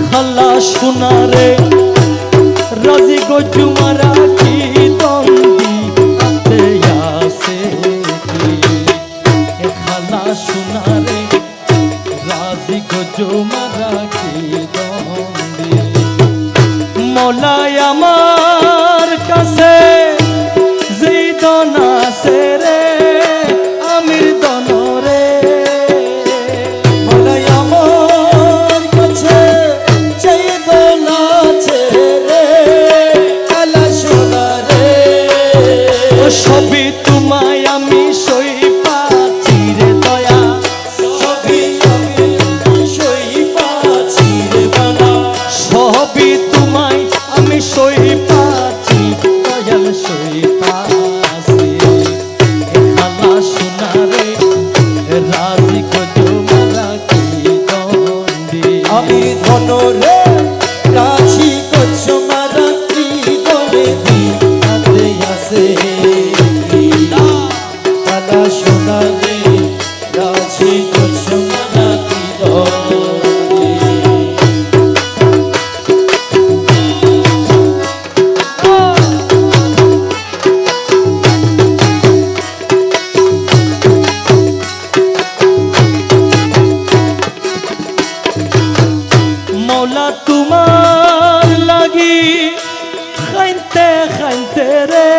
খালা সোনারে রাজি গজুমারা কি দন্দি হাতে আছে কি খালা সোনারে রাজি গজুমারা কি দন্দি মওলাই আমার কাছে যেই দন আছে রে আমির দনরে মওলাই আমার কাছে যেই দন আছে রে খালা সোনারে সবই তোমায় আমি সই পাচ্ছি রে দয়া সবই আমি সই পাচ্ছি রে বাবা সবই তোমায় আমি সই পাচ্ছি দয়াল সই পাচ্ছি খালা সোনারে রাজি গজুমারা কি দন্দি আমি ধনরে রাজি গজুমারা কি দন্দি হাতে আছে খালা সোনারে রাজি গজুমারা কি দন্দি মৌলা তোমার লাগি খাইতে খাইতে রে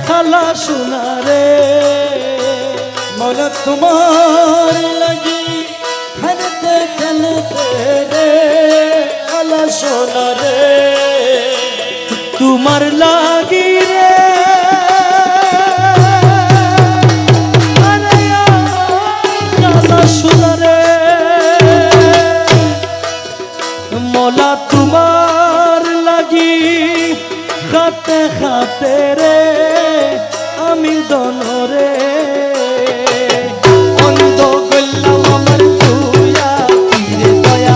খালা সোনারে মৌলা তোমার লাগি খেলতে খেলতে রে খালা সোনারে তোমার লাগি রে আরে খালা সোনারে মৌলা তোমার লাগি খাতে খাতে রে আমি দনরে অন্ধ গল্লাম আমার তুইয়া তীরে দয়া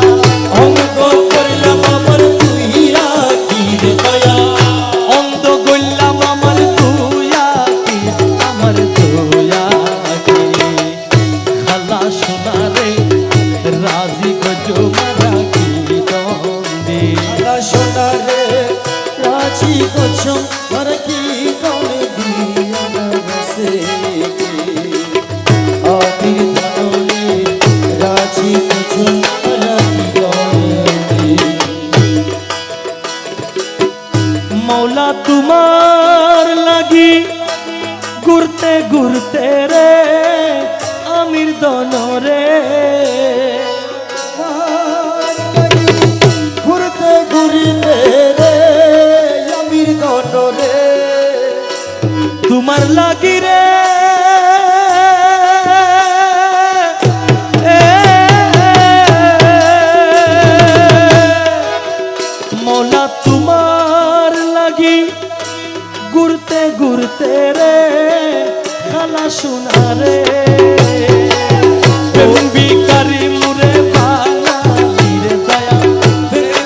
অঙ্গ করলাম আমার তুইরা কি রে দয়া অন্ধ গল্লাম আমার তুইয়া আমার তুইয়া খালা সোনারে রাজি গজুমারা কি দন্দি খালা সোনারে রাজি গজুমারা কি দন্দি আমার কাছে আমি ধনরে রাজি গজুমারা কি দন্দি মৌলা তোমার লাগি ঘুরতে ঘুরতে রে আমির দনরে ঘুরতে ঘুরতে রে আমির দনরে তোমার লাগি রে মৌলা তোমার লাগি ঘুরতে ঘুরতে রে খালা সোনারে বিকারি মুরে বানালি রে দয়া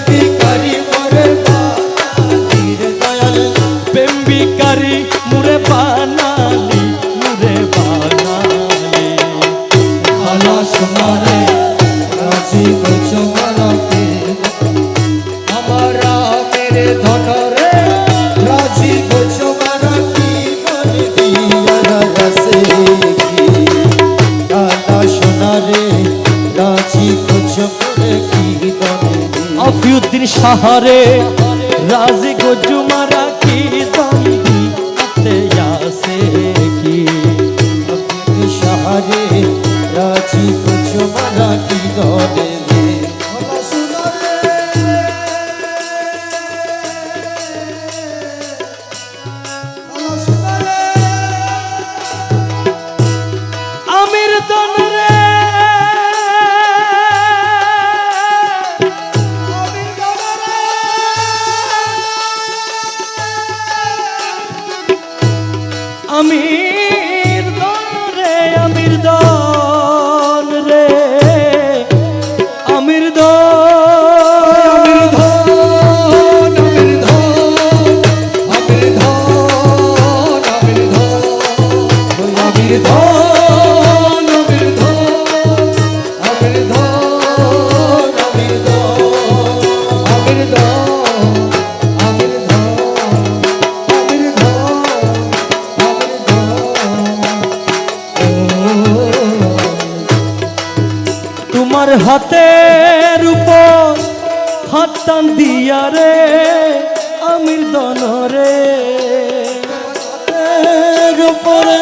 ভিখারি মোরে বানালি রে দয়াল বিকারি মুরে বানালি খালা সোনারে রাজি গজুমারা কি আমারা মেরে ধনরে রাজি গজুমারা কি দন্দি আমার কাছে খালা সোনারে রাজি গজুমারা কি দন্দি আফিউদ্দিন সাহারে রাজি গজুমারা কি দন্দি হাতে আছে কি সাহারে রাজি গজুমারা কি দন্দি খালা সোনারে খালা সোনারে আমির দনরে আমির দন রে হাতের উপর হাত টান দিয়া রে আমির দনরে হাতের উপরে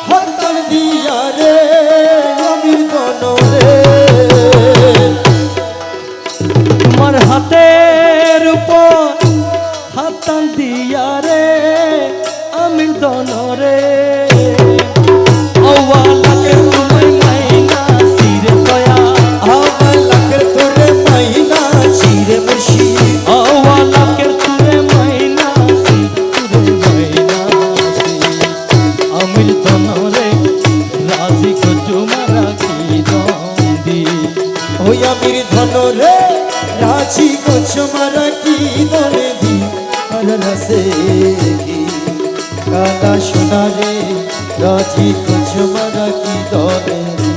হাত টান দিয়া রে আমির দনরে তোমার হাতের উপর হাত টান দিয়া রে আমির দনরে আওয়ালাকে তুমি মাইনা সিরে দয়া আওয়ালাকে তোরে মাইনা চিরে মুর্শিদ আওয়ালাকে তুমি মাইনা সিরে মাইনা আমির দনরে রাজি কো তোমারা কি দন্দি ওই আমির ধনরে রাজি গোছ মারা কি দরে দি আর রসে কি কালা সোনারে রাজি গোছ মারা কি দরে দি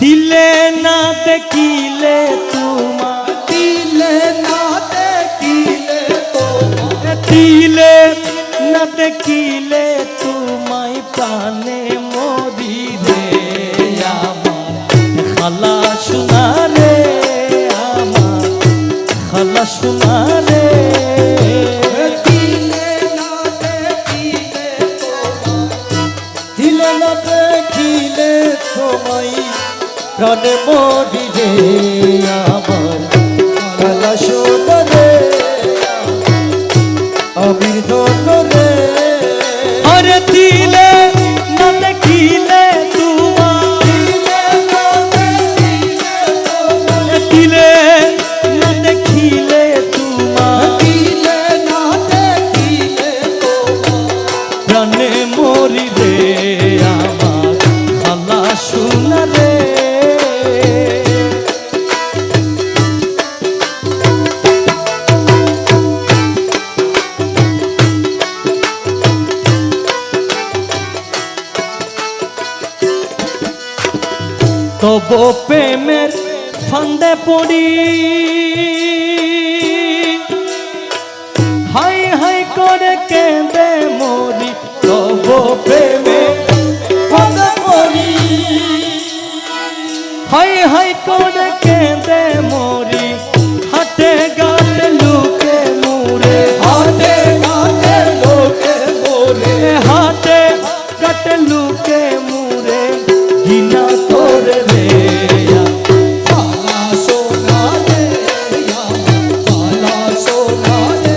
দিলে না দেখিলে তোমার দিলে না দেখিলে তোমার দিলে না দেখিলে তোমায় প্রাণে মরি রে আমার খালা সোনা রে আমার খালা সোনা রে দিলে না দেখিলে তোমার দিলে না দেখিলে তোমায় প্রাণে মরি রে আমার কালা সোনা রে আমির ধনরে আরে দিলে না দেখিলে তোমার দিলে না দেখিলে তোমার প্রাণে মরি রে আমার খালা সোনা রে তব প্রেমের ফান্দে পড়ি হাই হাই করে কেঁদে মরি তব প্রেমে ফান্দে পড়ি হাই হাই করে কেঁদে মরি হাতে গাতে লুকে মুরে হাতে গাতে লোকে বলে হাতে গাতে লুকে মুরে ঘৃণা করে রে কালা সোনা রে কালা সোনা রে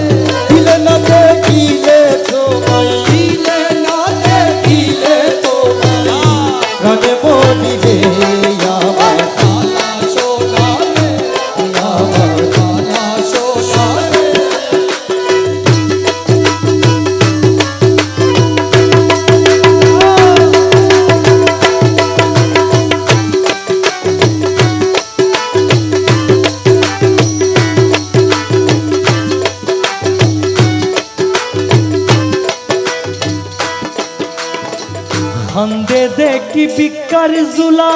দিলে না দেখিলে তোমায় দিলে না দেখিলে তোমায় প্রাণে মরি রে আমার কালা সোনা রে আমার কালা সোনা রে খান্দে দেখি বিকার জুলা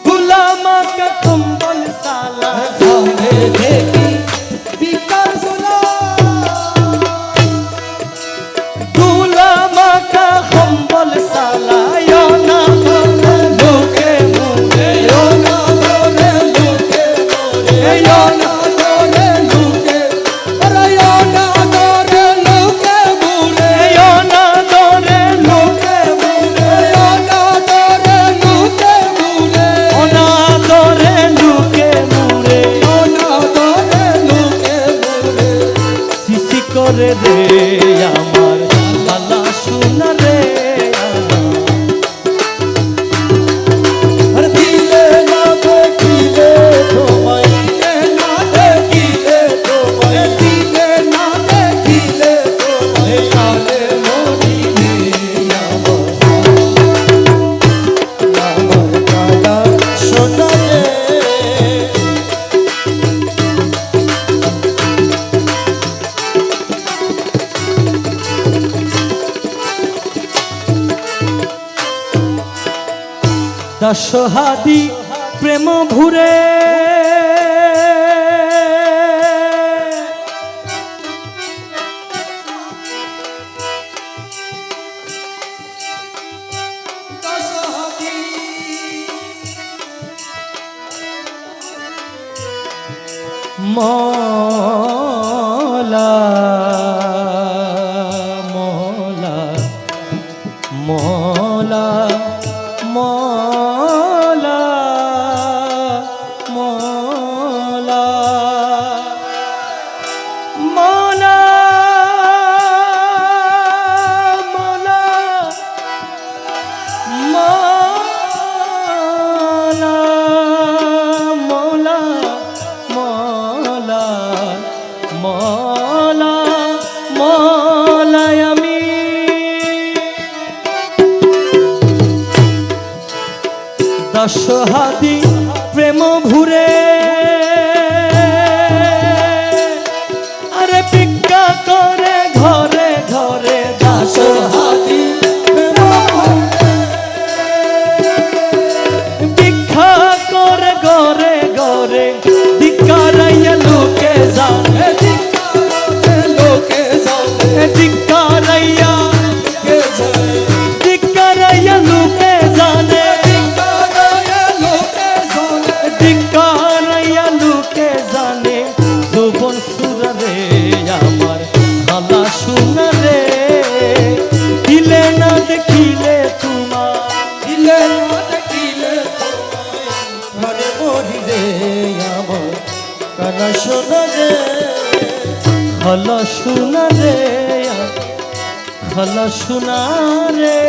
গুলামা কা কম্বল সালা সামনে দেখি বিকার সোনা গুলামা কা কম্বল সালা না লোকে মুরে না দরে লোকে মরে না দরে লোকে আরে না দরে লোকে মরে না দরে লোকে মুরে না দরে লোকে মুরে না দরে লোকে মুরে না দরে লোকে মুরে সিসি করে রে আমার খালা সোনা রে আর দিলে না দেখিলে তোমায় দিলে না দেখিলে তোমায় দিলে না দেখিলে তোমায় কালে মরি রে আমার কালা সোনা রে দাসহাদি প্রেম ভুরে মলা মলা মলা মলা মলা মলা মলা মলা মলা মলা মলা আমি দশহাদি প্রেম ভুরে আরে ভিক্ষা করে ঘরে ঘরে দশহাদি ভিক্ষা করে ঘরে ঘরে ধিক্কারাইয়া লোকে জানে লোকে জানে ধিক্কারাইয়া কে জানে ধিক্কারাইয়া লোকে জানে লোকে জানে ধিক্কারাইয়া লোকে জানে যৌবন সুরে আমার ভালা শোনা রে দিলে না দেখিলে তোমার দিলে না দেখিলে ঘরে মরি রে আমার কানা শোনা রে ভালা শোনা রে ভালা শোনা রে